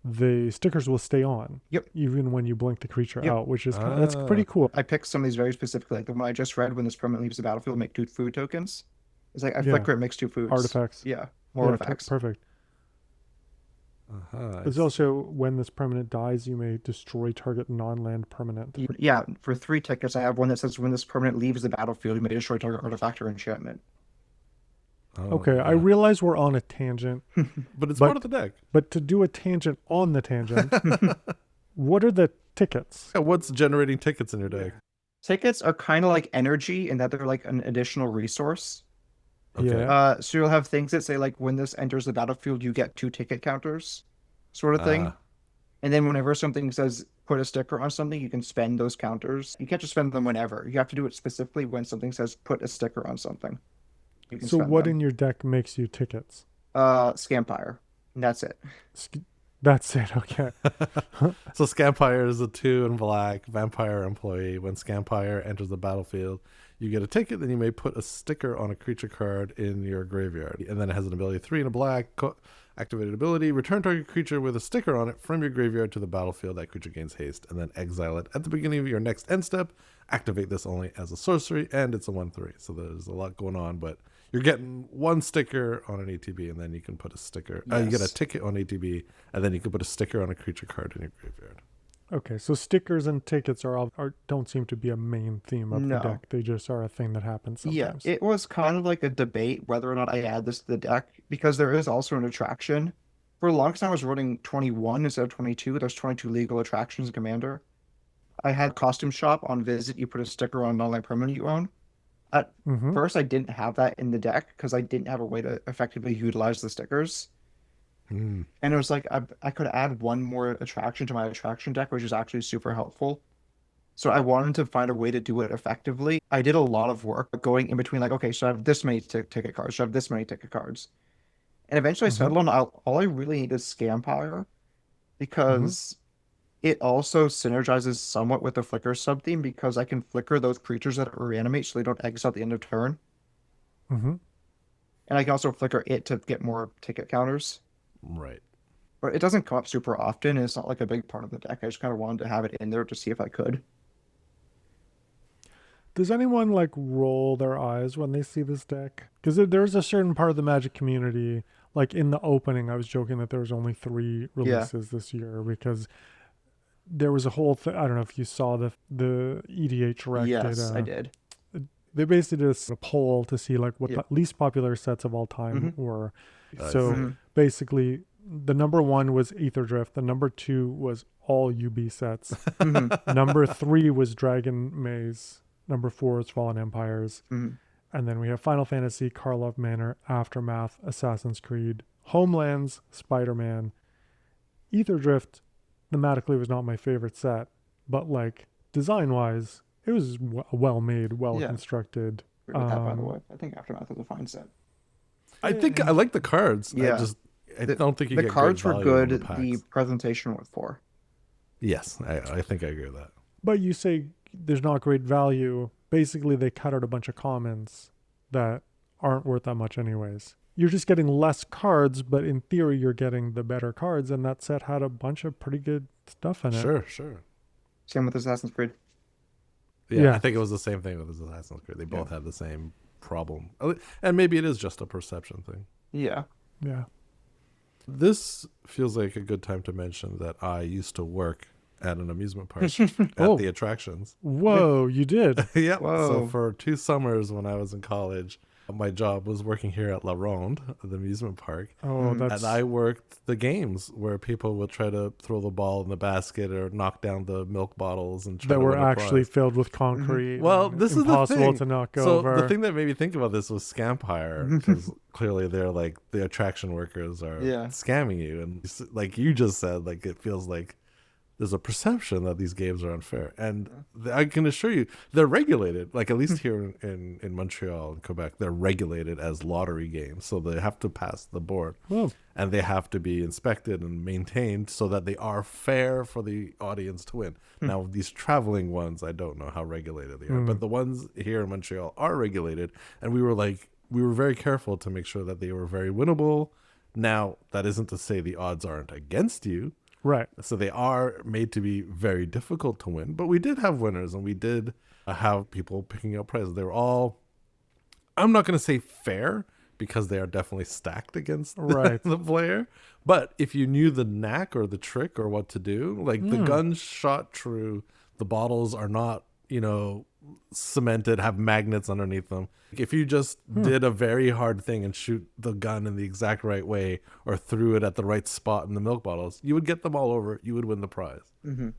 the stickers will stay on. Yep. Even when you blink the creature Yep. out, which is that's pretty cool. I picked some of these very specifically. Like the one I just read, when this permanent leaves the battlefield, make 2 food tokens. It's like I Yeah. flicker, it makes 2 foods. Artifacts. Yeah, more Yeah, artifacts. perfect. Uh-huh. There's also when this permanent dies, you may destroy target non-land permanent. Yeah, for 3 tickets, I have one that says when this permanent leaves the battlefield, you may destroy target artifact or enchantment. Oh, Okay, I yeah. realize we're on a tangent, But it's but- part of the deck. but to do a tangent on the tangent, what are the tickets? Yeah, what's generating tickets in your deck? Tickets are kind of like energy in that they're like an additional resource. Okay. Yeah. So you'll have things that say like when this enters the battlefield, you get 2 ticket counters, sort of thing. Ah. And then whenever something says put a sticker on something, you can spend those counters. You can't just spend them whenever. You have to do it specifically when something says put a sticker on something. You can So spend what them. in your deck makes you tickets? Scampire. And that's it. That's it. Okay. So Scampire is a 2 in black vampire employee. When Scampire enters the battlefield, you get a ticket, then you may put a sticker on a creature card in your graveyard. And then it has an ability 3 in a black, activated ability, return target creature with a sticker on it from your graveyard to the battlefield. That creature gains haste, and then exile it at the beginning of your next end step. Activate this only as a sorcery, and it's a 1/3. So there's a lot going on, but you're getting 1 sticker on an ATB, and then you can put a sticker. You get a Yes. ticket on ATB, and then you can put a sticker on a creature card in your graveyard. Okay. So stickers and tickets are don't seem to be a main theme of the No. deck. They just are a thing that happens sometimes. Yeah, it was kind of like a debate whether or not I add this to the deck because there is also an attraction. For the longest time, I was running 21 instead of 22. There's 22 legal attractions in Commander. I had Costume Shop on Visit. You put a sticker on non-land permanent you own. At first, I didn't have that in the deck because I didn't have a way to effectively utilize the stickers. And it was like I could add one more attraction to my attraction deck, which is actually super helpful. So I wanted to find a way to do it effectively. I did a lot of work going in between, like, okay, so I have this many ticket cards, so I have this many ticket cards. And eventually I settled on all I really need is Scampire because It also synergizes somewhat with the flicker sub-theme because I can flicker those creatures that reanimate so they don't exit at the end of turn. Mm-hmm. And I can also flicker it to get more ticket counters. Right. But it doesn't come up super often, and it's not like a big part of the deck. I just kind of wanted to have it in there to see if I could. Does anyone like roll their eyes when they see this deck? Because there's a certain part of the Magic community, like in the opening, I was joking that there was only 3 Yeah. releases this year because there was a whole thing. I don't know if you saw the EDH Rec did. Yes, I did. They basically did a poll to see like what Yeah. the least popular sets of all time Mm-hmm. were. I So Mhm. basically, the number 1 was Ether Drift. The number 2 was all UB sets. Mhm. Number 3 was Dragon Maze. Number 4 is Fallen Empires. Mhm. And then we have Final Fantasy, Karlov Manor, Aftermath, Assassin's Creed, Homelands, Spider-Man. Ether Drift thematically was not my favorite set, but like design-wise, it was well made, well Yeah. constructed. Agree with that, by the way. I think Aftermath is a fine set. I think I like the cards. Yeah. I The- don't think you The get cards great were value on good. the packs. The presentation was poor. Yes, I think I agree with that. But you say there's not great value. Basically, they cut out a bunch of commons that aren't worth that much anyways. You're just getting less cards, but in theory, you're getting the better cards, and that set had a bunch of pretty good stuff in it. Sure. Same with Assassin's Creed. Yeah, Yeah. I think it was the same thing with Assassin's Creed. They both had the same problem. And maybe it is just a perception thing. Yeah. Yeah. This feels like a good time to mention that I used to work at an amusement park at Oh. the attractions. Whoa, you did. Yeah. So Whoa. for 2 summers when I was in college, my job was working here at La Ronde, the amusement park. Oh, that's And I worked the games where people would try to throw the ball in the basket or knock down the milk bottles and try that to were win a actually prize. filled with concrete. Well, and this is the impossible thing. to knock So over. the thing that made me think about this was Scampire, because clearly they're like the attraction workers are Yeah. scamming you, and like you just said, like it feels like there's a perception that these games are unfair, and I can assure you they're regulated. Like at least here in Montreal and Quebec, they're regulated as lottery games, so they have to pass the board. Whoa. And they have to be inspected and maintained so that they are fair for the audience to win. Now, these traveling ones, I don't know how regulated they are, but the ones here in Montreal are regulated. And we were very careful to make sure that they were very winnable. Now, that isn't to say the odds aren't against you. Right. So they are made to be very difficult to win. But we did have winners, and we did have people picking up prizes. They were all, I'm not going to say fair, because they are definitely stacked against Right. the player. But if you knew the knack or the trick or what to do, like the guns shot true, the bottles are not, cemented, have magnets underneath them. If you just did a very hard thing and shoot the gun in the exact right way or threw it at the right spot in the milk bottles, you would get them all over. You would win the prize. Mm-hmm.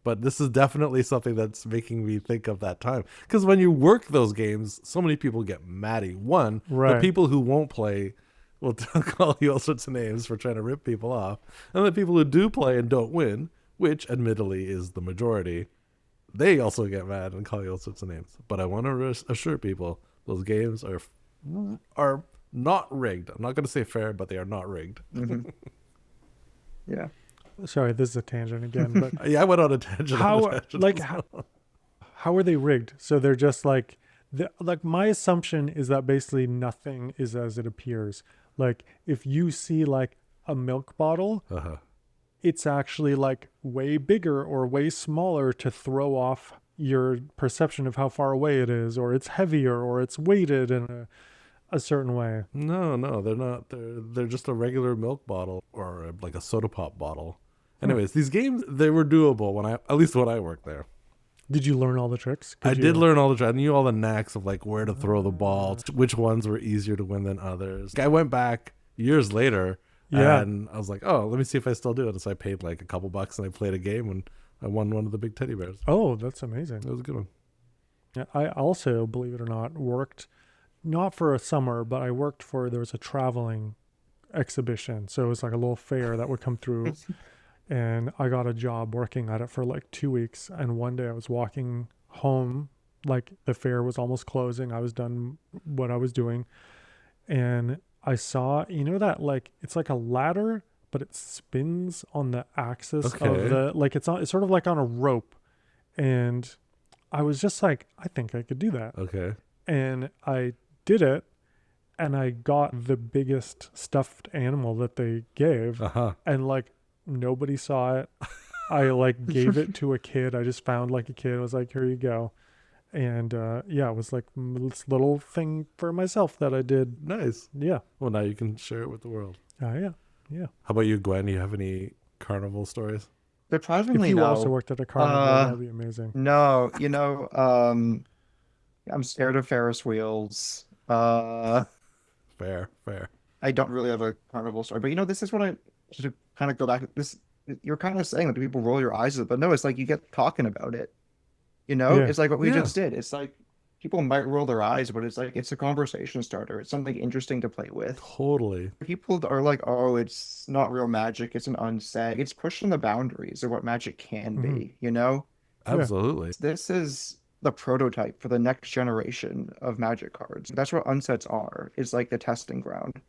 But this is definitely something that's making me think of that time. Because when you work those games, so many people get matty. One, the Right. people who won't play will call you all sorts of names for trying to rip people off. And the people who do play and don't win, which admittedly is the majority, they also get mad and call you all sorts of names. But I want to assure people, those games are not rigged. I'm not going to say fair, but they are not rigged. Mm-hmm. Yeah. Sorry, this is a tangent again, but Yeah, I went on a tangent. how are they rigged? So they're just like my assumption is that basically nothing is as it appears. Like if you see like a milk bottle, Uh-huh. it's actually like way bigger or way smaller to throw off your perception of how far away it is, or it's heavier, or it's weighted in a certain way. No, they're not. They're just a regular milk bottle or like a soda pop bottle. Anyways, these games, they were doable at least when I worked there. Did you learn all the tricks? I did learn all the tricks. I knew all the knacks of like where to throw the ball, which ones were easier to win than others. I went back years later, Yeah. and I was like, oh, let me see if I still do it. And so I paid like a couple bucks and I played a game and I won one of the big teddy bears. Oh, that's amazing. It was a good one. Yeah, I also, believe it or not, worked not for a summer, but I worked there was a traveling exhibition. So it was like a little fair that would come through. And I got a job working at it for like 2 weeks. And one day I was walking home, like the fair was almost closing. I was done what I was doing. And I saw, that like, it's like a ladder, but it spins on the axis of Okay. the like it's sort of like on a rope. And I was just like, I think I could do that. Okay. And I did it, and I got the biggest stuffed animal that they gave, Uh-huh. and like nobody saw it. I like gave it to a kid. I just found like a kid. I was like, here you go. And yeah, it was like this little thing for myself that I did. Nice. Yeah. Well, now you can share it with the world. Yeah. Yeah. How about you, Gwen? You have any carnival stories? If Surprisingly, you also no. worked at a carnival, that'd be amazing. No, I'm scared of Ferris wheels. Fair, fair. I don't really have a carnival story, but this is what I should kind of go back. This you're kind of saying that people roll your eyes at it, but no, it's like you get talking about it. Yeah. It's like what we Yeah. just did. It's like people might roll their eyes, but it's like it's a conversation starter. It's something interesting to play with. Totally. People are like, oh, it's not real magic. It's an unsaid. It's pushing the boundaries of what magic can Hmm. be. Yeah. Absolutely. This is the prototype for the next generation of magic cards. That's what unsets are. It's like the testing ground.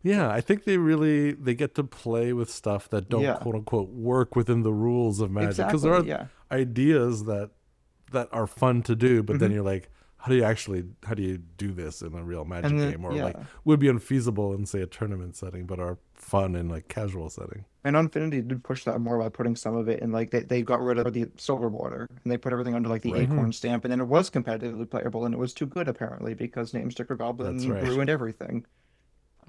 Yeah, I think they get to play with stuff that don't Yeah, quote unquote work within the rules of magic, because there exactly. are Yeah. ideas that are fun to do, but then Hmm. you're like, how do you do this in a real magic And then, game, or like yeah. would be unfeasible in, say, a tournament setting, but are fun in like casual setting. And Infinity did push that more by putting some of it in, like they got rid of the silver border and they put everything under like the Right. Hmm. acorn stamp, and then it was competitively playable and it was too good apparently because Name Sticker That's Goblin right. ruined everything.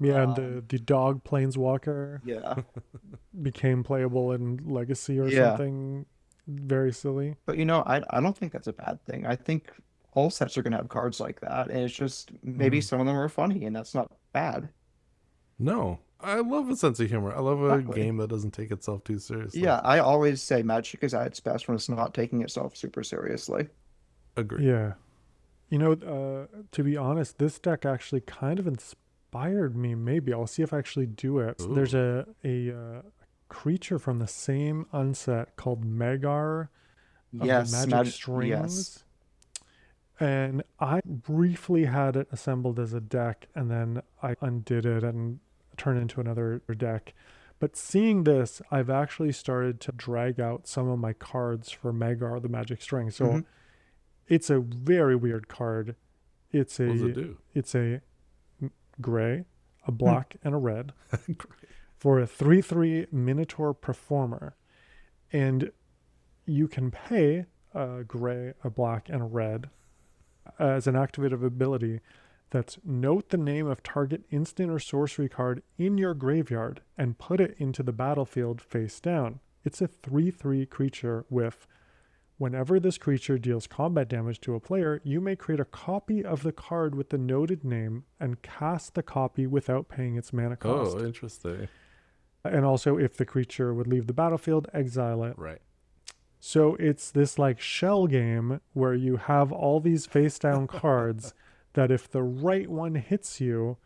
Yeah. And Um, the dog planeswalker yeah. became playable in Legacy or Yeah. something very silly. But I don't think that's a bad thing. I think all sets are gonna have cards like that, and it's just maybe Hmm. some of them are funny, and that's not bad. No, I love a sense of humor. I love a Exactly. game that doesn't take itself too seriously. Yeah, I always say Magic is at its best when it's not taking itself super seriously. Agree. Yeah. To be honest, this deck actually kind of inspired me. Maybe I'll see if I actually do it. There's Ooh. a creature from the same unset called Megar of the Yes, Magic yes. Strings. And I briefly had it assembled as a deck, and then I undid it and turned it into another deck. But seeing this, I've actually started to drag out some of my cards for Megar, the Magic String. So Hmm. it's a very weird card. It's What does it a do? it's a gray, a Hmm. black, and a red Great. for a 3/3 Minotaur Performer. And you can pay a gray, a black, and a red as an activative ability. That's note the name of target instant or sorcery card in your graveyard and put it into the battlefield face down. It's a 3/3 creature with whenever this creature deals combat damage to a player, you may create a copy of the card with the noted name and cast the copy without paying its mana cost. Oh, interesting. And also, if the creature would leave the battlefield, exile it. Right. So it's this like shell game where you have all these face down cards that if the right one hits you,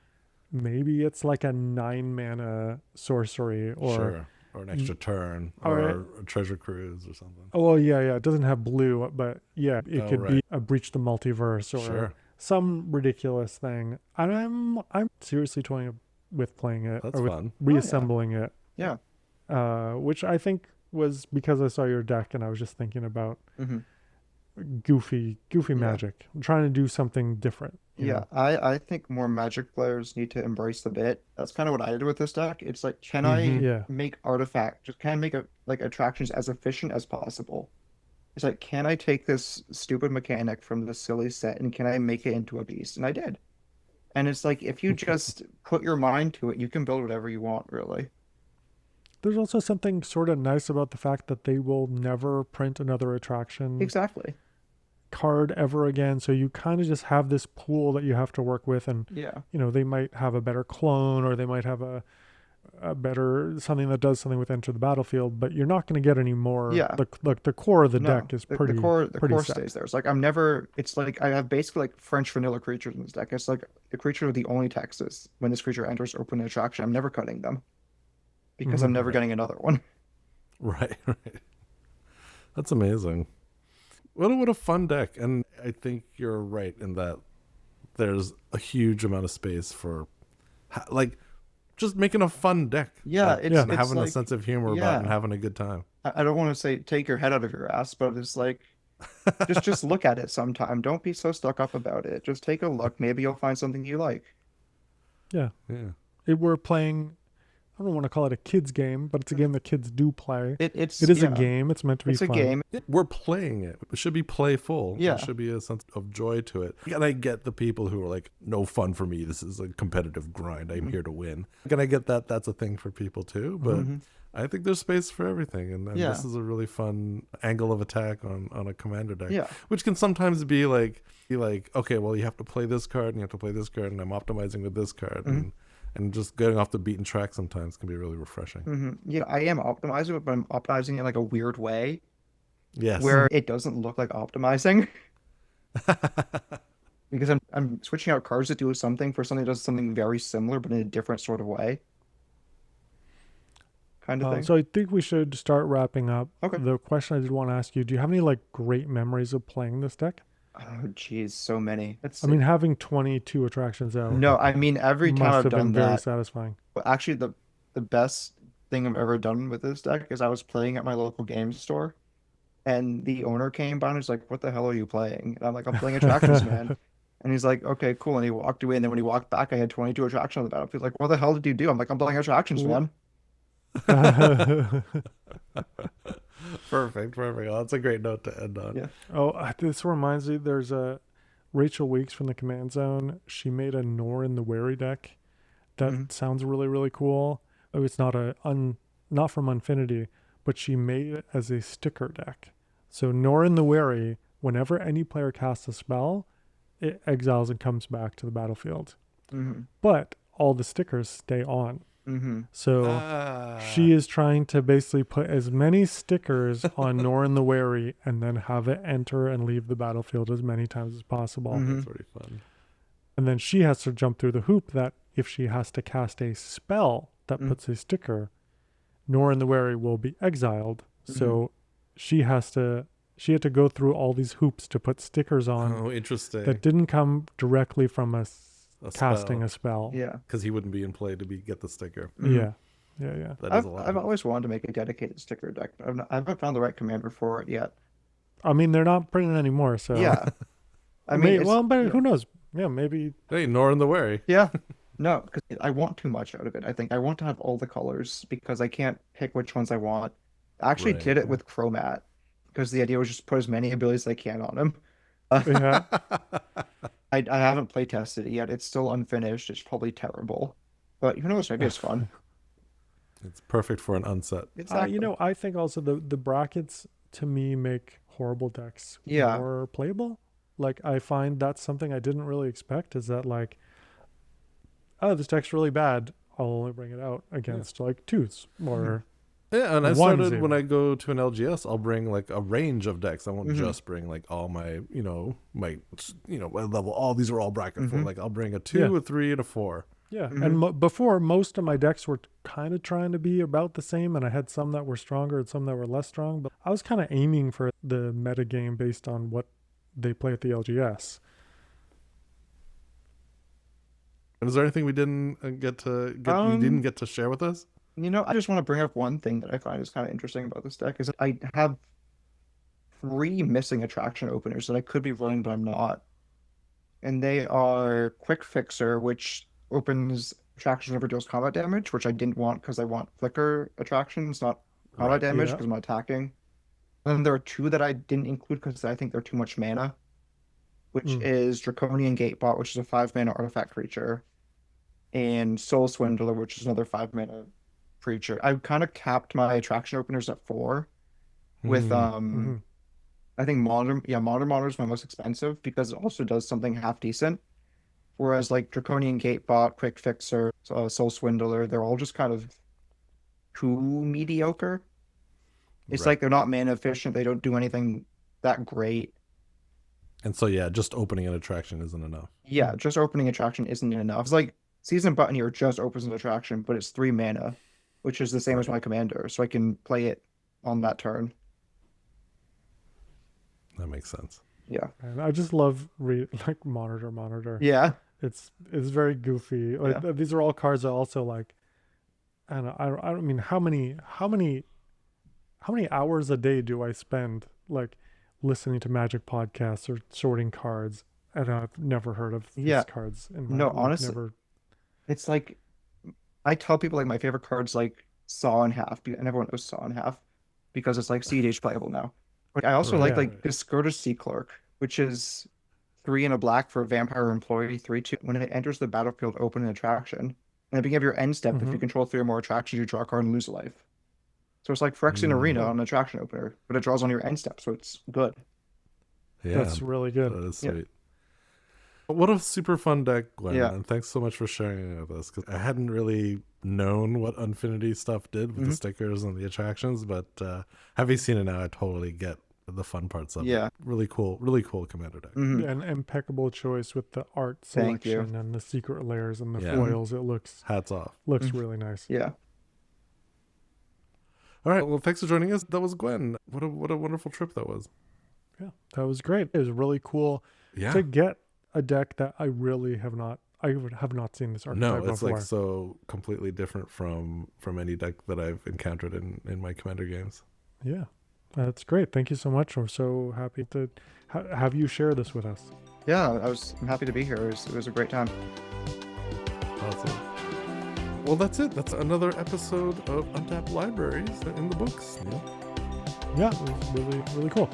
maybe it's like a 9 mana sorcery or Sure. Or an extra turn, or or a treasure cruise or something. oh well, yeah, it doesn't have blue, but yeah, it Oh, could be right. a breach the multiverse or Sure. some ridiculous thing. And I'm seriously toying with playing it That's or with fun. reassembling it, Yeah. which I think was because I saw your deck and I was just thinking about Hmm. goofy Yeah. magic. I'm trying to do something different. Yeah, I think more Magic players need to embrace the bit. That's kind of what I did with this deck. It's like, can I Mhm. Yeah. make artifact? Just can I make attractions as efficient as possible? It's like, can I take this stupid mechanic from this silly set and can I make it into a beast? And I did. And it's like, if you just put your mind to it, you can build whatever you want, really. There's also something sort of nice about the fact that they will never print another attraction Exactly. card ever again. So you kind of just have this pool that you have to work with, and Yeah. they might have a better clone or they might have a better something that does something with enter the battlefield, but you're not going to get any more. Yeah. The core of the No, deck is the pretty pretty core set. stays there. It's like I have basically like French vanilla creatures in this deck. It's like the creature with the only Texas. When this creature enters open attraction, I'm never cutting them because I'm Mhm. never Right. getting another one. Right. Right. That's amazing. What a fun deck. And I think you're right in that there's a huge amount of space for like just making a fun deck. Yeah, it's having a like, sense of humor about it and having a good time. I don't want to say take your head out of your ass, but it's like just look at it sometime. Don't be so stuck up about it. Just take a look. Maybe you'll find something you like. Yeah. Yeah. We're playing, I don't want to call it a kids game, but it's a game that kids do play. It is a game. It's meant to be It's fun. a game. Yeah, we're playing it. It should be playful. Yeah. There should be a sense of joy to it. And I get the people who are like, no fun for me. This is a competitive grind. I'm here to win. And I get that that's a thing for people too. But I think there's space for everything. And this is a really fun angle of attack on a commander deck. Yeah. Which can sometimes be like, okay, well, you have to play this card and you have to play this card. And I'm optimizing with this card. And just getting off the beaten track sometimes can be really refreshing. Yeah, I am optimizing it, but I'm optimizing it in like a weird way. Yes. Where it doesn't look like optimizing. Because I'm switching out cards that do something for something that does something very similar, but in a different sort of way. Kind of thing. So I think we should start wrapping up. Okay. The question I did want to ask you, do you have any like great memories of playing this deck? Oh, geez, so many. Having 22 attractions out. No, I mean, every time I've done very that, satisfying. well, actually, the best thing I've ever done with this deck is I was playing at my local game store, and the owner came by and was like, "What the hell are you playing?" And I'm like, "I'm playing attractions, man." And he's like, "Okay, cool." And he walked away, and then when he walked back, I had 22 attractions on the battlefield. Like, what the hell did you do? I'm like, "I'm playing attractions, man." Perfect. Well, that's a great note to end on. Yeah. Oh, this reminds me, there's a Rachel Weeks from the Command Zone. She made a Nor in the Wary deck that sounds really, really cool. Oh, it's not not from Unfinity, but she made it as a sticker deck. So Nor in the Wary, whenever any player casts a spell, it exiles and comes back to the battlefield. But all the stickers stay on. So she is trying to basically put as many stickers on Nor in the Wary and then have it enter and leave the battlefield as many times as possible. That's pretty fun. And then she has to jump through the hoop that if she has to cast a spell that puts a sticker, Nor in the Wary will be exiled. So she had to go through all these hoops to put stickers on. Oh, interesting. That didn't come directly from casting spell. a spell. Yeah. Because he wouldn't be in play to get the sticker. Yeah. That is a lot. I've always wanted to make a dedicated sticker deck, but I haven't found the right commander for it yet. I mean, they're not printing anymore, so Yeah. I mean, who knows? Yeah, maybe. Hey, Nor in the Wary. Yeah. No, because I want too much out of it. I think I want to have all the colors because I can't pick which ones I want. I actually did it with Chromat because the idea was just put as many abilities as I can on him. Yeah. I haven't play tested it yet. It's still unfinished. It's probably terrible, but who knows? Maybe it's fun. It's perfect for an unset. Exactly. I think also the brackets to me make horrible decks more playable. Like I find that's something I didn't really expect is that like, oh, this deck's really bad. I'll only bring it out against like twos or Yeah, and I started 1-0. when I go to an LGS, I'll bring like a range of decks. I won't just bring like all my level. All these are all bracket for. Like I'll bring a 2, a 3, and a 4. Yeah, and before most of my decks were kind of trying to be about the same, and I had some that were stronger and some that were less strong. But I was kind of aiming for the meta game based on what they play at the LGS. And is there anything we didn't you didn't get to share with us? I just want to bring up one thing that I find is kind of interesting about this deck is that I have 3 missing attraction openers that I could be running, but I'm not. And they are Quick Fixer, which opens attractions whenever it deals combat damage, which I didn't want because I want flicker attractions, not combat damage because I'm attacking. And then there are 2 that I didn't include because I think they're too much mana, which is Draconian Gatebot, which is a 5-mana artifact creature, and Soul Swindler, which is another 5-mana creature. I kind of capped my attraction openers at 4 with I think Modern Monitor is my most expensive because it also does something half decent. Whereas like Draconian Gatebot, Quick Fixer, Soul Swindler, they're all just kind of too mediocre. It's like they're not mana efficient, they don't do anything that great. And so just opening an attraction isn't enough. Yeah, just opening attraction isn't enough. It's like Season Button here just opens an attraction, but it's 3 mana, which is the same as my commander, so I can play it on that turn. That makes sense. Yeah. And I just love monitor. Yeah. It's very goofy. Like these are all cards that also like and I don't mean how many hours a day do I spend like listening to Magic podcasts or sorting cards, and I've never heard of these Yeah. cards in my No, like honestly, never. it's like I tell people like my favorite card's like Saw in Half, and everyone knows Saw in Half because it's like CEDH playable now. But I also Right. like Right. Discourteous Sea Clerk, which is 3 and a black for a vampire employee, 3/2. When it enters the battlefield, open an attraction. And at the beginning of your end step, if Mm-hmm. you control 3 or more attractions, you draw a card and lose a life. So it's like Phyrexian Arena Mm, on Oh, an attraction opener, but it draws on your end step, so it's good. yeah, that's really good. that is Yeah. sweet. What a super fun deck, Gwen, Yeah. and thanks so much for sharing it with us, because I hadn't really known what Unfinity stuff did with the Hmm. stickers and the attractions, but having seen it now, I totally get the fun parts of it. Yeah. Really cool commander deck. Hmm. An impeccable choice with the art Thank you. selection and the secret layers and the Yeah. foils. It Hats off. looks Mhm. really nice. Yeah. All right, well, thanks for joining us. That was Gwen. What a wonderful trip that was. Yeah, that was great. It was really cool Yeah. to get a deck that I would have not seen this archetype No, it's before. like so completely different from any deck that I've encountered in my commander games. Yeah, that's great. Thank you so much. I'm so happy to have you share this with us. Yeah. I'm happy to be here. It was a great time. Awesome. Well, that's it. That's another episode of Untapped Libraries in the books. Neil. Yeah, it was really, really cool.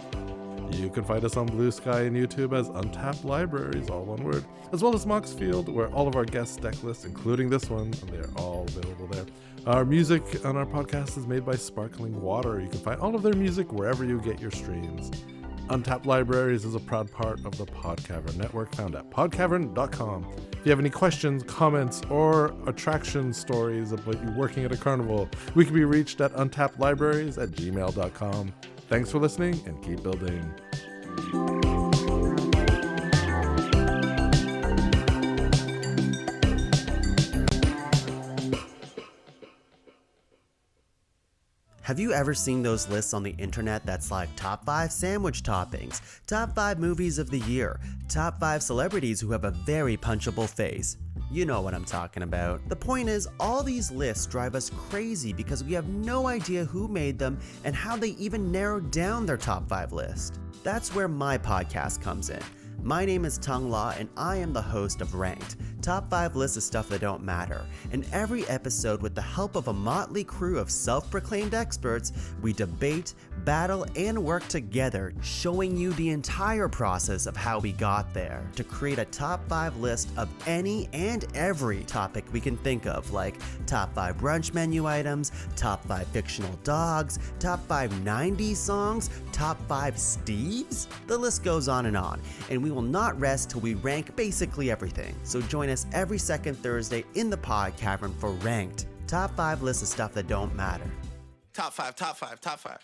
You can find us on Blue Sky and YouTube as Untapped Libraries, all one word, as well as Moxfield, where all of our guest deck lists, including this one, and they're all available there. Our music on our podcast is made by Sparkling Water. You can find all of their music wherever you get your streams. Untapped Libraries is a proud part of the Podcavern Network, found at podcavern.com. If you have any questions, comments, or attraction stories about you working at a carnival, we can be reached at untappedlibraries@gmail.com. Thanks for listening, and keep building. Have you ever seen those lists on the internet that's like top 5 sandwich toppings, top 5 movies of the year, top 5 celebrities who have a very punchable face? You know what I'm talking about. The point is, all these lists drive us crazy because we have no idea who made them and how they even narrowed down their top 5 list. That's where my podcast comes in. My name is Tung La, and I am the host of Ranked, top 5 lists of stuff that don't matter. In every episode, with the help of a motley crew of self-proclaimed experts, we debate, battle, and work together, showing you the entire process of how we got there to create a top 5 list of any and every topic we can think of, like top 5 brunch menu items, top 5 fictional dogs, top 5 90s songs, top 5 Steves? The list goes on, and we will not rest till we rank basically everything. So join us every second Thursday in the Pod Cavern for Ranked, top 5 lists of stuff that don't matter. Top five, top five, top five.